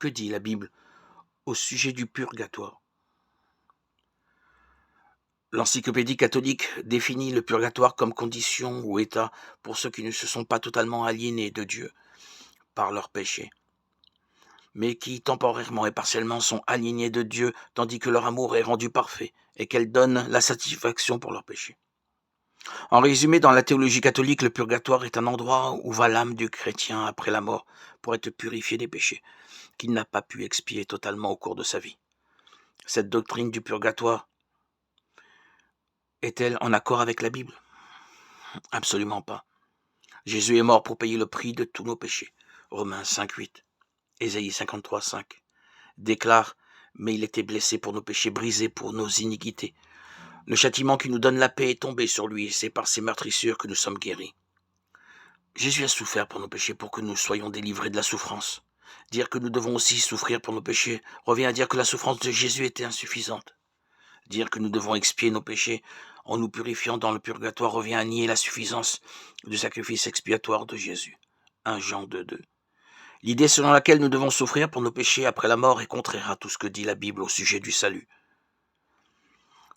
Que dit la Bible au sujet du purgatoire? L'encyclopédie catholique définit le purgatoire comme condition ou état pour ceux qui ne se sont pas totalement aliénés de Dieu par leurs péchés, mais qui temporairement et partiellement sont alignés de Dieu tandis que leur amour est rendu parfait et qu'elle donne la satisfaction pour leurs péchés. En résumé, dans la théologie catholique, le purgatoire est un endroit où va l'âme du chrétien après la mort pour être purifié des péchés qu'il n'a pas pu expier totalement au cours de sa vie. Cette doctrine du purgatoire est-elle en accord avec la Bible? Absolument pas. Jésus est mort pour payer le prix de tous nos péchés. Romains 5,8. Ésaïe 53,5 déclare « Mais il était blessé pour nos péchés, brisé pour nos iniquités. Le châtiment qui nous donne la paix est tombé sur lui, et c'est par ses meurtrissures que nous sommes guéris. » Jésus a souffert pour nos péchés pour que nous soyons délivrés de la souffrance. Dire que nous devons aussi souffrir pour nos péchés revient à dire que la souffrance de Jésus était insuffisante. Dire que nous devons expier nos péchés en nous purifiant dans le purgatoire revient à nier la suffisance du sacrifice expiatoire de Jésus. 1 Jean 2,2. L'idée selon laquelle nous devons souffrir pour nos péchés après la mort est contraire à tout ce que dit la Bible au sujet du salut.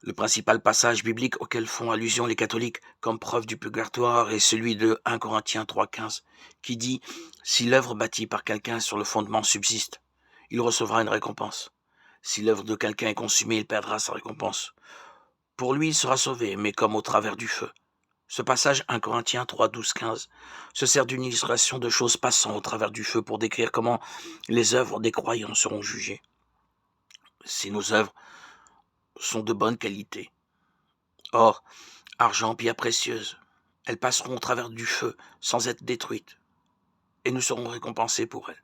Le principal passage biblique auquel font allusion les catholiques comme preuve du purgatoire est celui de 1 Corinthiens 3,15 qui dit « Si l'œuvre bâtie par quelqu'un sur le fondement subsiste, il recevra une récompense. Si l'œuvre de quelqu'un est consumée, il perdra sa récompense. Pour lui, il sera sauvé, mais comme au travers du feu. » Ce passage 1 Corinthiens 3, 12, 15 se sert d'une illustration de choses passant au travers du feu pour décrire comment les œuvres des croyants seront jugées. Si nos œuvres sont de bonne qualité, or, argent, pierre précieuse, elles passeront au travers du feu sans être détruites, et nous serons récompensés pour elles.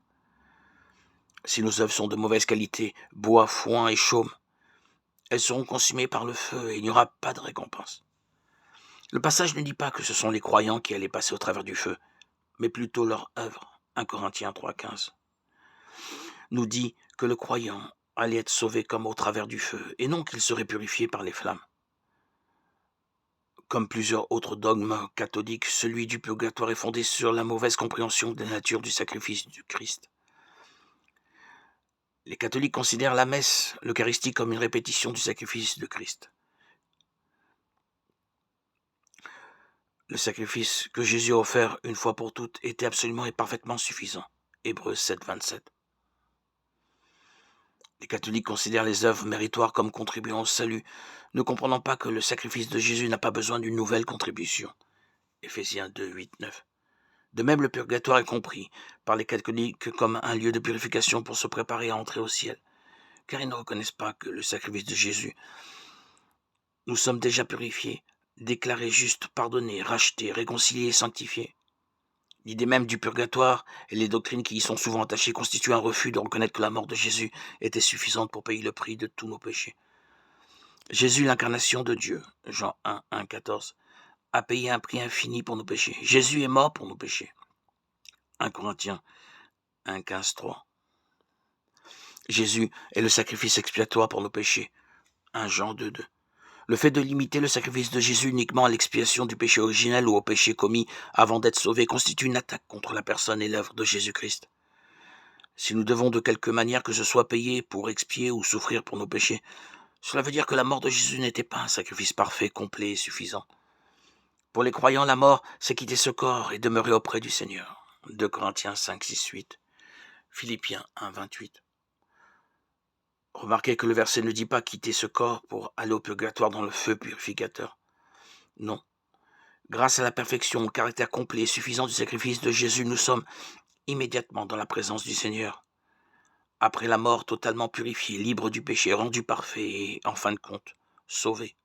Si nos œuvres sont de mauvaise qualité, bois, foin et chaume, elles seront consumées par le feu et il n'y aura pas de récompense. Le passage ne dit pas que ce sont les croyants qui allaient passer au travers du feu, mais plutôt leur œuvre. 1 Corinthiens 3,15 nous dit que le croyant allait être sauvé comme au travers du feu, et non qu'il serait purifié par les flammes. Comme plusieurs autres dogmes catholiques, celui du purgatoire est fondé sur la mauvaise compréhension de la nature du sacrifice du Christ. Les catholiques considèrent la messe, l'Eucharistie, comme une répétition du sacrifice de Christ. Le sacrifice que Jésus a offert une fois pour toutes était absolument et parfaitement suffisant. Hébreux 7, 27. Les catholiques considèrent les œuvres méritoires comme contribuant au salut, ne comprenant pas que le sacrifice de Jésus n'a pas besoin d'une nouvelle contribution. Éphésiens 2, 8, 9. De même, le purgatoire est compris par les catholiques comme un lieu de purification pour se préparer à entrer au ciel, car ils ne reconnaissent pas que le sacrifice de Jésus. Nous sommes déjà purifiés, déclarés justes, pardonnés, rachetés, réconciliés et sanctifiés. L'idée même du purgatoire et les doctrines qui y sont souvent attachées constituent un refus de reconnaître que la mort de Jésus était suffisante pour payer le prix de tous nos péchés. Jésus, l'incarnation de Dieu, Jean 1, 1, 14, a payé un prix infini pour nos péchés. Jésus est mort pour nos péchés. 1 Corinthiens 1, 15, 3. Jésus est le sacrifice expiatoire pour nos péchés. 1 Jean 2, 2. Le fait de limiter le sacrifice de Jésus uniquement à l'expiation du péché originel ou au péché commis avant d'être sauvé constitue une attaque contre la personne et l'œuvre de Jésus-Christ. Si nous devons de quelque manière que ce soit payer pour expier ou souffrir pour nos péchés, cela veut dire que la mort de Jésus n'était pas un sacrifice parfait, complet et suffisant. Pour les croyants, la mort, c'est quitter ce corps et demeurer auprès du Seigneur. 2 Corinthiens 5, 6, 8. Philippiens 1, 28. Remarquez que le verset ne dit pas quitter ce corps pour aller au purgatoire dans le feu purificateur. Non. Grâce à la perfection, au caractère complet et suffisant du sacrifice de Jésus, nous sommes immédiatement dans la présence du Seigneur. Après la mort, totalement purifié, libre du péché, rendu parfait et, en fin de compte, sauvé.